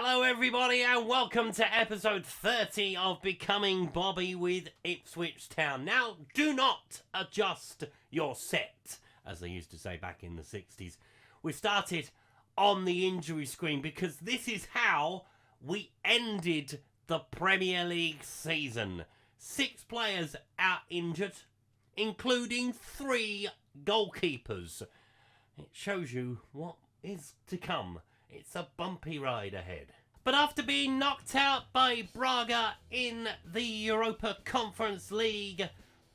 Hello everybody and welcome to episode 30 of Becoming Bobby with Ipswich Town. Now, do not adjust your set, as they used to say back in the 60s. We started on the injury screen because this is how we ended the Premier League season. 6 players out injured, including 3 goalkeepers. It shows you what is to come. It's a bumpy ride ahead. But after being knocked out by Braga in the Europa Conference League,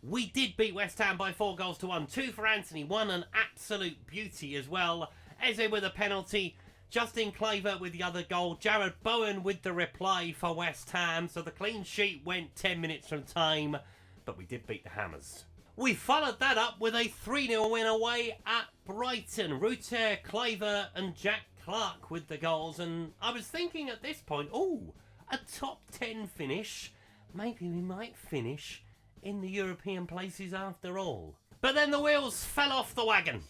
we did beat West Ham by 4-1. 2 for Anthony, 1 an absolute beauty as well. Eze with a penalty, Justin Claver with the other goal, Jared Bowen with the reply for West Ham. So the clean sheet went 10 minutes from time, but we did beat the Hammers. We followed that up with a 3-0 win away at Brighton. Ruter, Claver and Jack Clark with the goals, and I was thinking at this point, a top 10 finish. Maybe we might finish in the European places after all. But then the wheels fell off the wagon.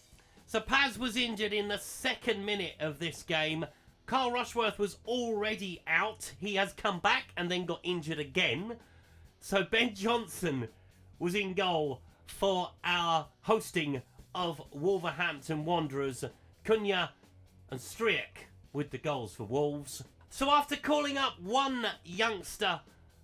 So Paz was injured in the 2nd minute of this game. Carl Rushworth was already out. He has come back and then got injured again. So Ben Johnson was in goal for our hosting of Wolverhampton Wanderers. Cunha and Striek with the goals for Wolves. So after calling up one youngster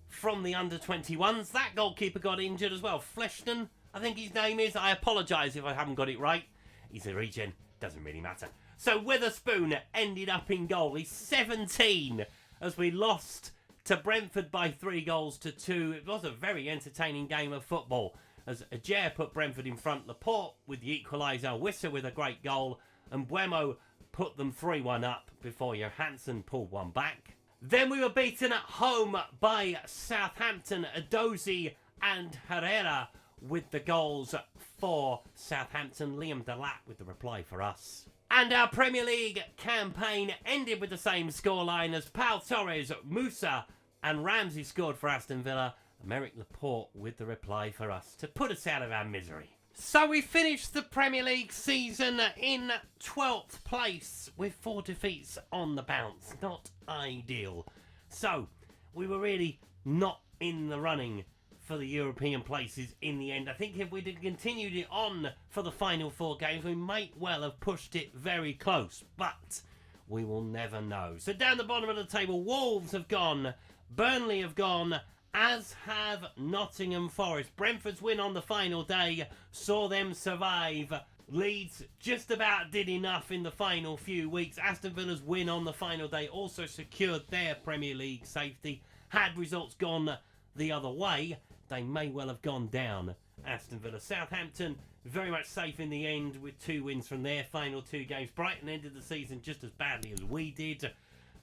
from the under-21s, that goalkeeper got injured as well. Fleshton, I think his name is. I apologise if I haven't got it right. He's a regen, doesn't really matter. So Witherspoon ended up in goal. He's 17 as we lost to Brentford by 3-2. It was a very entertaining game of football as Ajer put Brentford in front. Laporte with the equaliser, Wissa with a great goal, and Buemo put them 3-1 up before Johansson pulled one back. Then we were beaten at home by Southampton. Adozi and Herrera with the goals for Southampton. Liam Delat with the reply for us. And our Premier League campaign ended with the same scoreline as Pau Torres, Musa and Ramsey scored for Aston Villa. Merrick Laporte with the reply for us to put us out of our misery. So we finished the Premier League season in 12th place with 4 defeats on the bounce. Not ideal. So we were really not in the running for the European places in the end. I think if we'd have continued it on for the final 4 games, we might well have pushed it very close. But we will never know. So down the bottom of the table, Wolves have gone, Burnley have gone, as have Nottingham Forest. Brentford's win on the final day saw them survive. Leeds just about did enough in the final few weeks. Aston Villa's win on the final day also secured their Premier League safety. Had results gone the other way, they may well have gone down. Aston Villa. Southampton very much safe in the end with 2 wins from their final 2 games. Brighton ended the season just as badly as we did.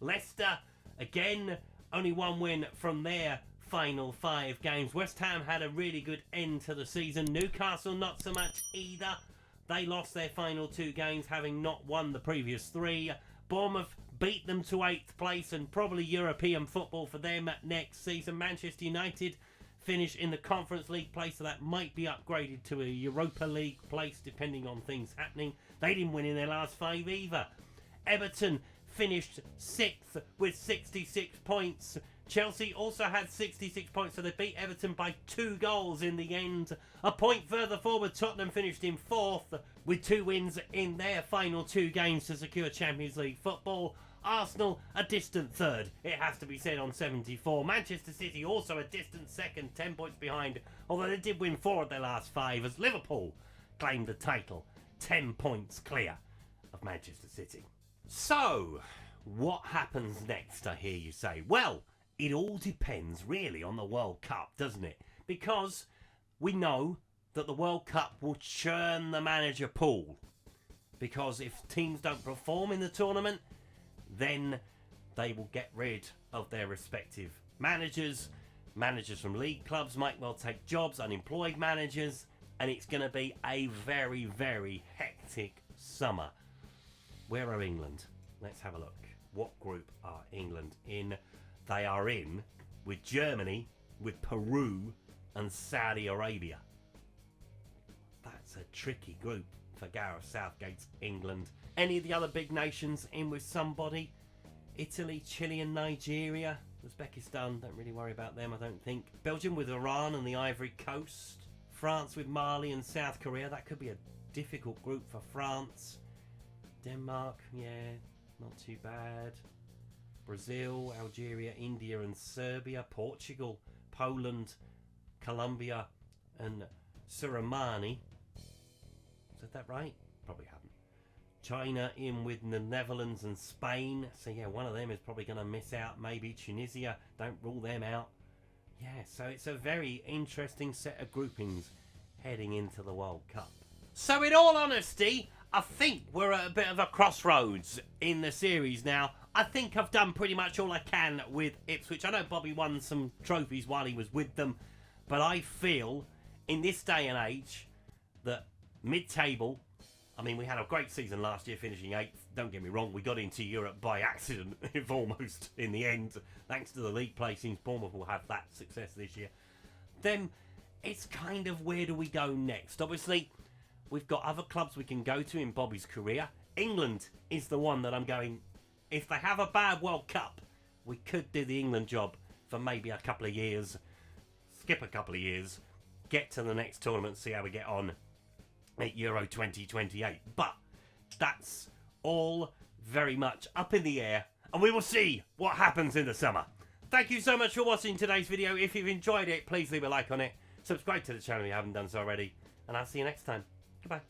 Leicester, again, only 1 win from their final 5 games. West Ham had a really good end to the season. Newcastle not so much either. They lost their final 2 games, having not won the previous 3. Bournemouth beat them to 8th place and probably European football for them next season. Manchester United finish in the Conference League place, so that might be upgraded to a Europa League place depending on things happening. They didn't win in their last 5 either. Everton finished 6th with 66 points. Chelsea also had 66 points, so they beat Everton by 2 goals in the end. A point further forward, Tottenham finished in 4th with 2 wins in their final 2 games to secure Champions League football. Arsenal, a distant 3rd, it has to be said, on 74. Manchester City also a distant 2nd, 10 points behind, although they did win 4 of their last 5 as Liverpool claimed the title, 10 points clear of Manchester City. So, what happens next, I hear you say? Well, it all depends really on the World Cup, doesn't it? Because we know that the World Cup will churn the manager pool. Because if teams don't perform in the tournament, then they will get rid of their respective managers. Managers from league clubs might well take jobs, unemployed managers, and it's going to be a very, very hectic summer. Where are England? Let's have a look. What group are England in? They are in with Germany, with Peru and Saudi Arabia. That's a tricky group for Gareth Southgate's England. Any of the other big nations in with somebody? Italy, Chile and Nigeria. Uzbekistan, don't really worry about them, I don't think. Belgium with Iran and the Ivory Coast. France with Mali and South Korea. That could be a difficult group for France. Denmark, yeah, not too bad. Brazil, Algeria, India and Serbia. Portugal, Poland, Colombia and Suriname. Is that right? Probably haven't. China in with the Netherlands and Spain. So yeah, one of them is probably going to miss out. Maybe Tunisia. Don't rule them out. Yeah, so it's a very interesting set of groupings heading into the World Cup. So in all honesty, I think we're at a bit of a crossroads in the series now. I think I've done pretty much all I can with Ipswich. I know Bobby won some trophies while he was with them, but I feel in this day and age that mid-table, I mean, we had a great season last year, finishing 8th. Don't get me wrong, we got into Europe by accident, if almost, in the end. Thanks to the league placings, Bournemouth will have that success this year. Then, it's kind of where do we go next? Obviously, we've got other clubs we can go to in Bobby's career. England is the one that I'm going, if they have a bad World Cup, we could do the England job for maybe a couple of years. Skip a couple of years, get to the next tournament, see how we get on at Euro 2028. But that's all very much up in the air, and we will see what happens in the summer. Thank you so much for watching today's video. If you've enjoyed it, please leave a like on it. Subscribe to the channel if you haven't done so already, and I'll see you next time. Goodbye.